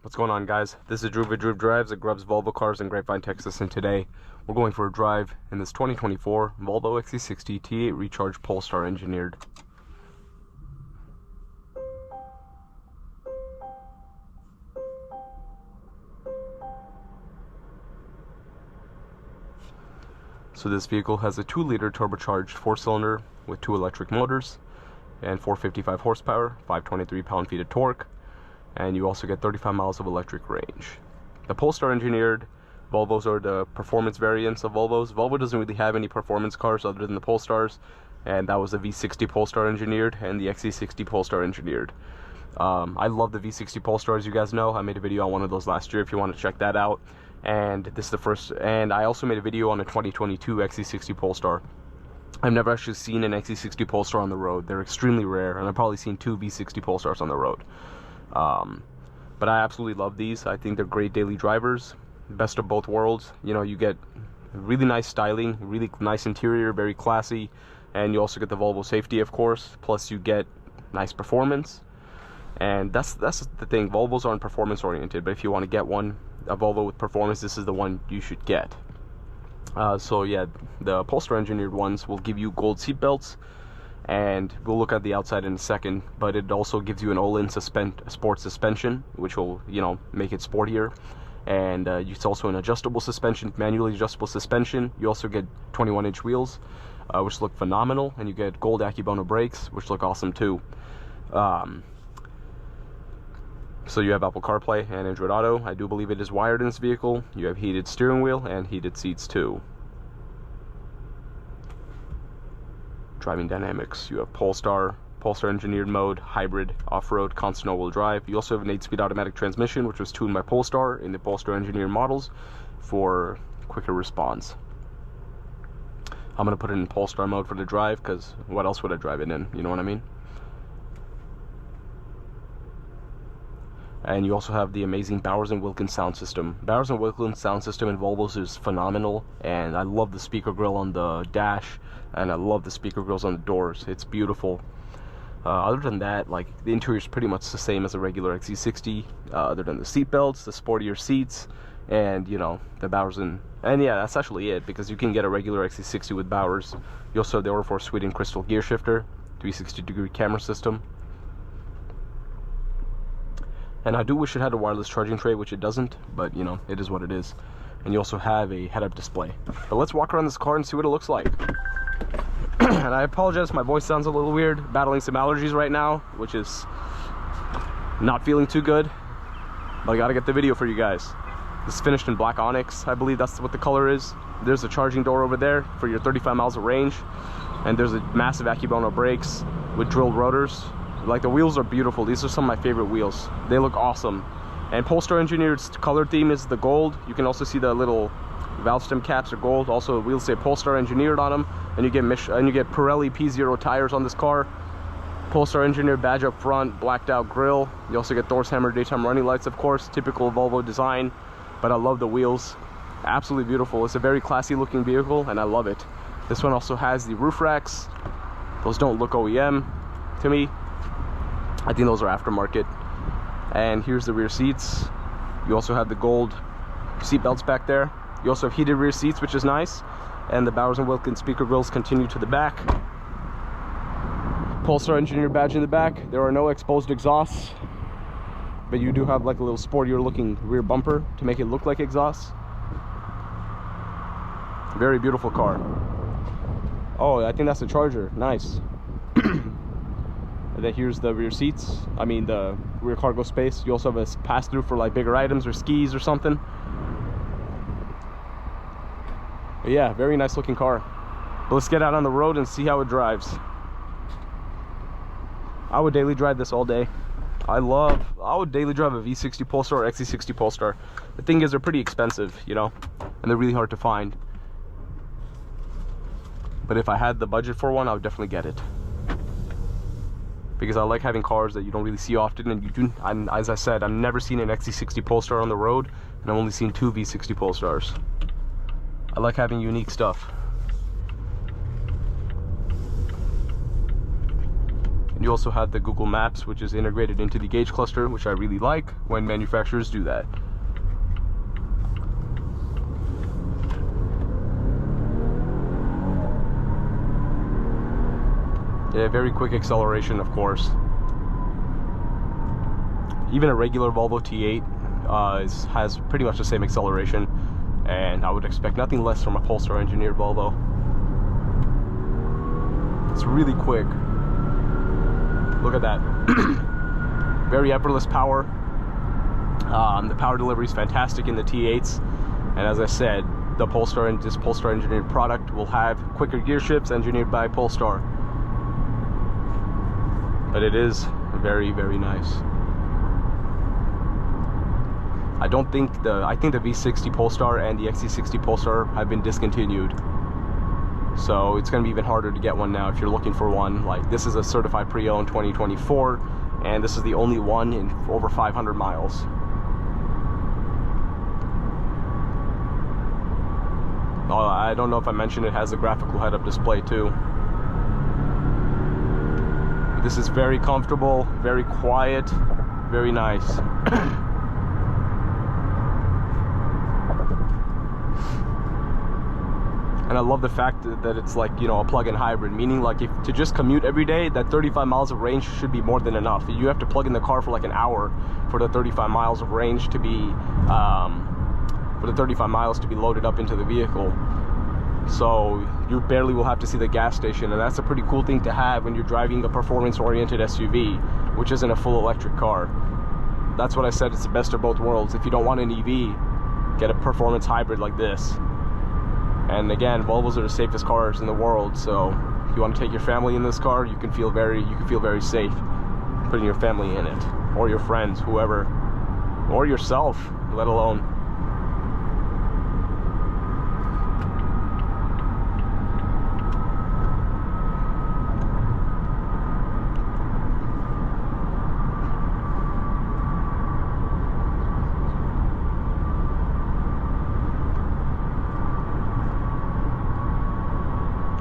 What's going on, guys? This is Drew with Drew Drives at Grubbs Volvo Cars in Grapevine, Texas, and today we're going for a drive in this 2024 Volvo XC60 T8 Recharge Polestar engineered. So this vehicle has a 2-liter turbocharged 4-cylinder with 2 electric motors and 455 horsepower, 523 pound-feet of torque, and you also get 35 miles of electric range. The Polestar engineered Volvos are the performance variants of Volvos. Volvo doesn't really have any performance cars other than the Polestars, and that was the V60 Polestar engineered and the XC60 Polestar engineered. I love the V60 Polestar, as you guys know. I made a video on one of those last year if you want to check that out. And this is the first, and I also made a video on a 2022 XC60 Polestar. I've never actually seen an XC60 Polestar on the road. They're extremely rare, and I've probably seen 2 V60 Polestars on the road. But I absolutely love these. I think they're great daily drivers, best of both worlds. You know, you get really nice styling, really nice interior, very classy, and you also get the Volvo safety, of course, plus you get nice performance. And that's the thing. Volvos aren't performance oriented, but if you want to get one, a Volvo with performance, this is the one you should get. So yeah, the Polestar engineered ones will give you gold seat belts, and we'll look at the outside in a second, but it also gives you an all-in sport suspension, which will, you know, make it sportier. And it's also an adjustable suspension, manually adjustable suspension. You also get 21-inch wheels, which look phenomenal, and you get gold Akebono brakes, which look awesome too. So you have Apple CarPlay and Android Auto. I do believe it is wired in this vehicle. You have heated steering wheel and heated seats too. Driving dynamics, you have Polestar engineered mode, hybrid, off-road, constant all-wheel drive. You also have an 8-speed automatic transmission, which was tuned by Polestar in the Polestar engineered models for quicker response. I'm going to put it in Polestar mode for the drive, because what else would I drive it in? You know what I mean? And you also have the amazing Bowers & Wilkins sound system. Bowers & Wilkins sound system in Volvos is phenomenal, and I love the speaker grille on the dash, and I love the speaker grills on the doors. It's beautiful. Other than that, like, the interior is pretty much the same as a regular XC60, other than the seat belts, the sportier seats, and, you know, the Bowers and yeah, that's actually it, because you can get a regular XC60 with Bowers. You also have the Order Sweden crystal gear shifter, 360-degree camera system. And I do wish it had a wireless charging tray, which it doesn't, but, you know, it is what it is. And you also have a head-up display. But let's walk around this car and see what it looks like. And I apologize, my voice sounds a little weird. Battling some allergies right now, which is not feeling too good. But I gotta get the video for you guys. This is finished in black onyx. I believe that's what the color is. There's a charging door over there for your 35 miles of range. And there's a massive Akebono brakes with drilled rotors. Like, the wheels are beautiful. These are some of my favorite wheels. They look awesome. And Polestar engineered color theme is the gold. You can also see the little valve stem caps are gold. Also, the wheels say Polestar engineered on them. And you get Pirelli P0 tires on this car. Polestar engineered badge up front, blacked out grille. You also get Thor's Hammer daytime running lights, of course, typical Volvo design. But I love the wheels. Absolutely beautiful. It's a very classy looking vehicle, and I love it. This one also has the roof racks. Those don't look OEM to me. I think those are aftermarket. And here's the rear seats. You also have the gold seat belts back there. You also have heated rear seats, which is nice. And the Bowers & Wilkins speaker grills continue to the back. Polestar engineered badge in the back. There are no exposed exhausts, but you do have like a little sportier looking rear bumper to make it look like exhaust. Very beautiful car. Oh, I think that's the charger. Nice. And then here's the rear seats. I mean, the rear cargo space. You also have a pass-through for like bigger items or skis or something. But yeah, very nice looking car. But let's get out on the road and see how it drives. I would daily drive this all day. I would daily drive a V60 Polestar or XC60 Polestar. The thing is, they're pretty expensive, you know, and they're really hard to find. But if I had the budget for one, I would definitely get it. Because I like having cars that you don't really see often, and as I said, I've never seen an XC60 Polestar on the road, and I've only seen 2 V60 Polestars. I like having unique stuff. And You also have the Google Maps, which is integrated into the gauge cluster, which I really like when manufacturers do that. Yeah, very quick acceleration, of course. Even a regular Volvo T8 has pretty much the same acceleration, and I would expect nothing less from a Polestar engineered Volvo. It's really quick. Look at that. Very effortless power. The power delivery is fantastic in the T8s, and as I said, the Polestar and this Polestar engineered product will have quicker gear shifts engineered by Polestar. But it is very, very nice. I think the V60 Polestar and the XC60 Polestar have been discontinued. So it's going to be even harder to get one now if you're looking for one. Like, this is a certified pre-owned 2024, and this is the only one in over 500 miles. I don't know if I mentioned it has a graphical head-up display too. This is very comfortable, very quiet, very nice. And I love the fact that it's like, you know, a plug-in hybrid, meaning like if to just commute every day, that 35 miles of range should be more than enough. You have to plug in the car for like an hour for the 35 miles of range to be loaded up into the vehicle. So you barely will have to see the gas station, and that's a pretty cool thing to have when you're driving a performance-oriented SUV, which isn't a full electric car. That's what I said, it's the best of both worlds. If you don't want an EV, get a performance hybrid like this. And again, Volvos are the safest cars in the world, so if you want to take your family in this car, you can feel very safe putting your family in it, or your friends, whoever, or yourself, let alone.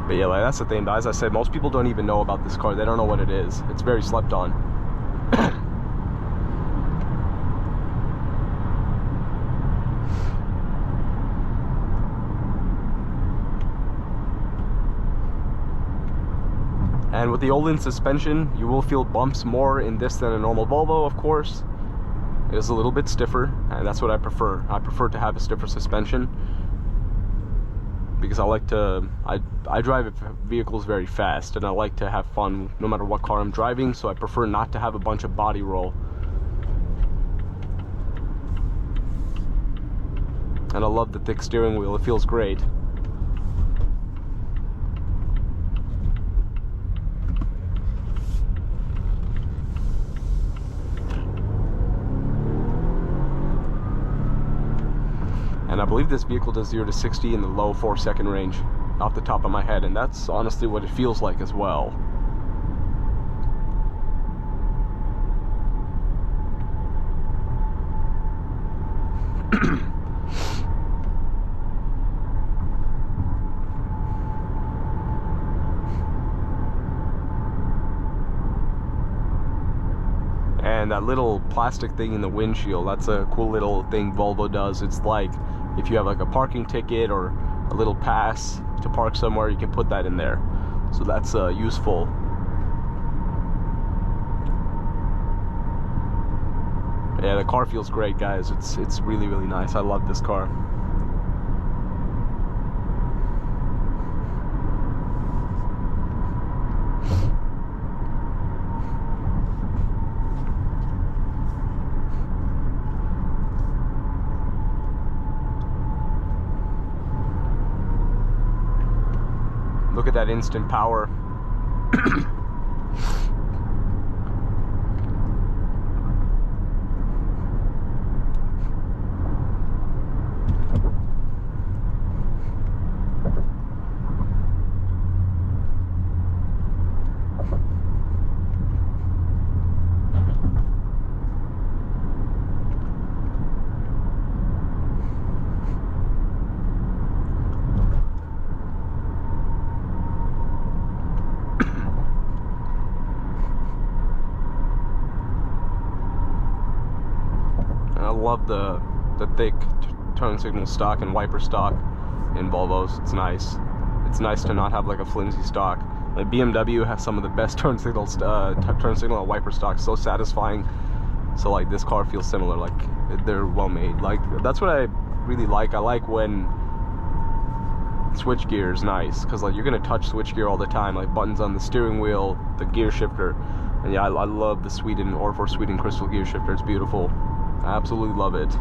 But yeah, like, that's the thing. As I said, most people don't even know about this car. They don't know what it is. It's very slept on. And with the Öhlins suspension, you will feel bumps more in this than a normal Volvo, of course. It is a little bit stiffer, and that's what I prefer. I prefer to have a stiffer suspension, because I like to, I drive vehicles very fast, and I like to have fun no matter what car I'm driving, so I prefer not to have a bunch of body roll. And I love the thick steering wheel, it feels great. And I believe this vehicle does 0 to 60 in the low 4-second range, off the top of my head, and that's honestly what it feels like as well. And that little plastic thing in the windshield, that's a cool little thing Volvo does. It's like, if you have like a parking ticket or a little pass to park somewhere, you can put that in there. So that's useful. Yeah, the car feels great, guys. It's really, really nice. I love this car. Look at that instant power. I love the thick turn signal stock and wiper stock in Volvos. It's nice. It's nice to not have like a flimsy stock. Like BMW has some of the best turn signal and wiper stock. So satisfying. So like this car feels similar. Like they're well made. Like that's what I really like. I like when switch gear is nice, because like you're gonna touch switch gear all the time, like buttons on the steering wheel, the gear shifter. And yeah, I love the Sweden or Sweden crystal gear shifter. It's beautiful. I absolutely love it.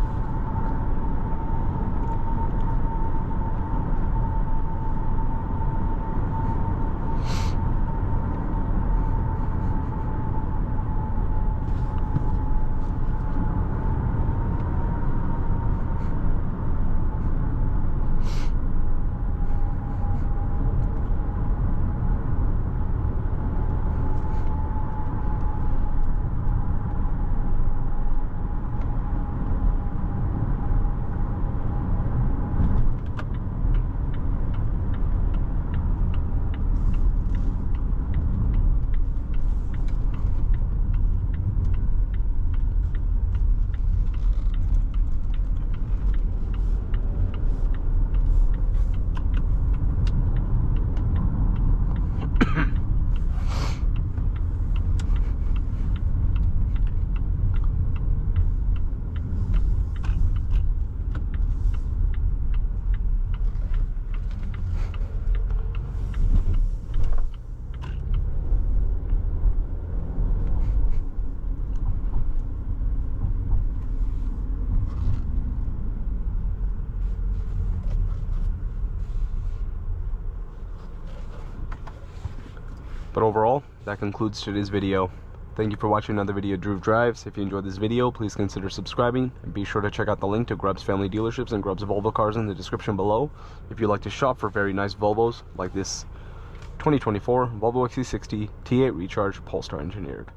But overall, that concludes today's video. Thank you for watching another video of Drew Drives. If you enjoyed this video, please consider subscribing, and be sure to check out the link to Grubb's Family Dealerships and Grubb's Volvo cars in the description below if you'd like to shop for very nice Volvos like this 2024 Volvo XC60 T8 Recharge Polestar engineered.